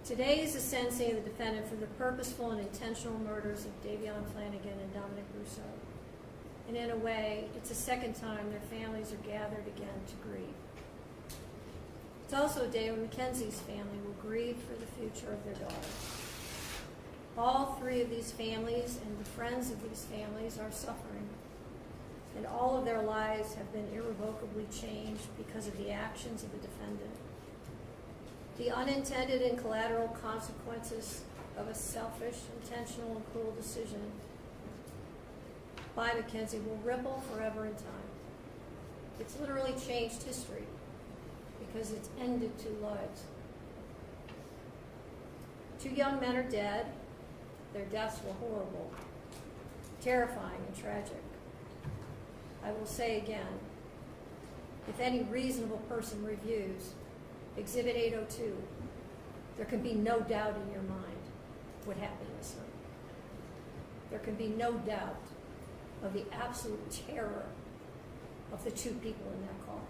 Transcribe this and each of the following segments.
Today is the sentencing of the defendant for the purposeful and intentional murders of Davion Flanagan and Dominic Russo. And in a way, it's the second time their families are gathered again to grieve. It's also a day when Mackenzie's family will grieve for the future of their daughter. All three of these families and the friends of these families are suffering, and all of their lives have been irrevocably changed because of the actions of the defendant. The unintended and collateral consequences of a selfish, intentional, and cruel decision by Mackenzie will ripple forever in time. It's literally changed history because it's ended two lives. Two young men are dead. Their deaths were horrible, terrifying, and tragic. I will say again, if any reasonable person reviews Exhibit 802, there can be no doubt in your mind what happened this night. There can be no doubt of the absolute terror of the two people in that car.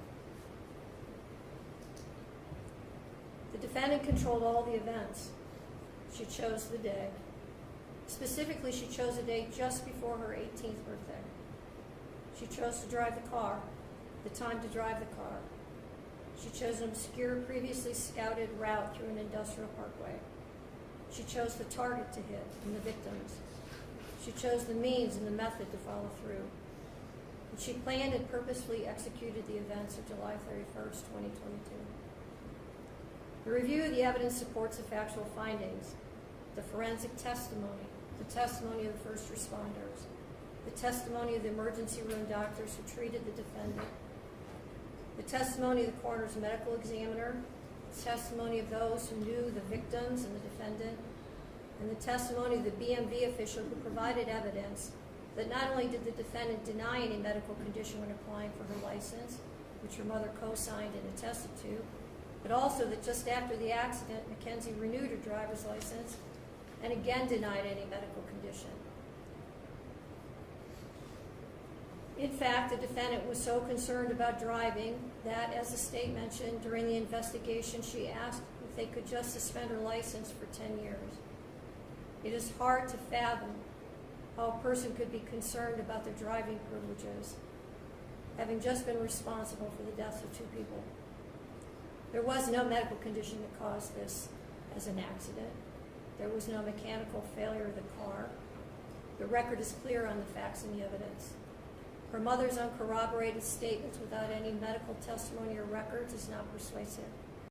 The defendant controlled all the events. She chose the day. Specifically, she chose a day just before her 18th birthday. She chose to drive the car, the time to drive the car. She chose an obscure, previously scouted route through an industrial parkway. She chose the target to hit and the victims. She chose the means and the method to follow through. And she planned and purposefully executed the events of July 31st, 2022. The review of the evidence supports the factual findings, the forensic testimony, the testimony of the first responders, the testimony of the emergency room doctors who treated the defendant, the testimony of the coroner's medical examiner, the testimony of those who knew the victims and the defendant, and the testimony of the BMV official who provided evidence that not only did the defendant deny any medical condition when applying for her license, which her mother co-signed and attested to, but also that just after the accident, Mackenzie renewed her driver's license and again denied any medical condition. In fact, the defendant was so concerned about driving that, as the state mentioned, during the investigation, she asked if they could just suspend her license for 10 years. It is hard to fathom how a person could be concerned about their driving privileges, having just been responsible for the deaths of two people. There was no medical condition that caused this as an accident. There was no mechanical failure of the car. The record is clear on the facts and the evidence. Her mother's uncorroborated statements without any medical testimony or records is not persuasive.